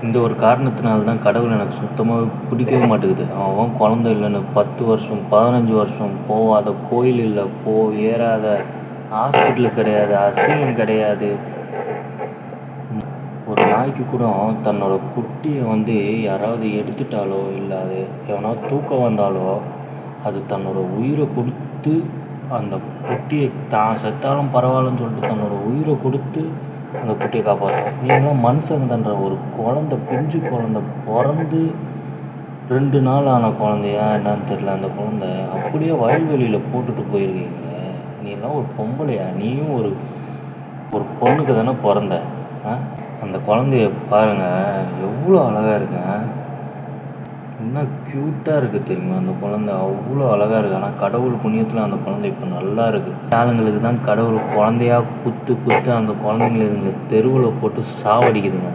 இந்த ஒரு காரணத்தினால தான் கடவுள் எனக்கு சுத்தமாகவே பிடிக்கவே மாட்டேங்குது. அவன் குழந்தை இல்லைன்னு 10 வருஷம் 15 வருஷம் போகாத கோயில் இல்லை, ஏறாத ஹாஸ்பிட்டலு கிடையாது, அசிங்கம் கிடையாது. ஒரு நாய்க்கு கூட தன்னோட குட்டியை யாராவது எடுத்துட்டாலோ இல்லை அது எவனாவது தூக்கம் வந்தாலோ அது தன்னோட உயிரை கொடுத்து அந்த குட்டியை தான் செத்தாலும் பரவாயில்லன்னு சொல்லிட்டு தன்னோட உயிரை கொடுத்து அந்த குட்டியை காப்பாற்றும். நீங்களாம் மனுஷங்க தான்ற. ஒரு குழந்த, பிஞ்சு குழந்த பிறந்து 2 நாள் ஆன குழந்தையா என்னன்னு தெரியல, அந்த குழந்தை அப்படியே வயல்வெளியில் போட்டுட்டு போயிருக்கீங்க. நீலாம் ஒரு பொம்பளையா? நீயும் ஒரு ஒரு பொண்ணுக்கு தானே பிறந்த. அந்த குழந்தைய பாருங்கள், எவ்வளோ அழகாக இருக்குங்க. இன்னும் க்யூட்டாக இருக்குது தெரியுமா அந்த குழந்தை, அவ்வளோ அழகாக இருக்குது. ஆனால் கடவுள் புண்ணியத்தில் அந்த குழந்தை இப்போ நல்லா இருக்குது. ஆளுங்களுக்கு தான் கடவுள் குழந்தையாக குத்து அந்த குழந்தைங்களை தெருவில் போட்டு சாவடிக்குதுங்க.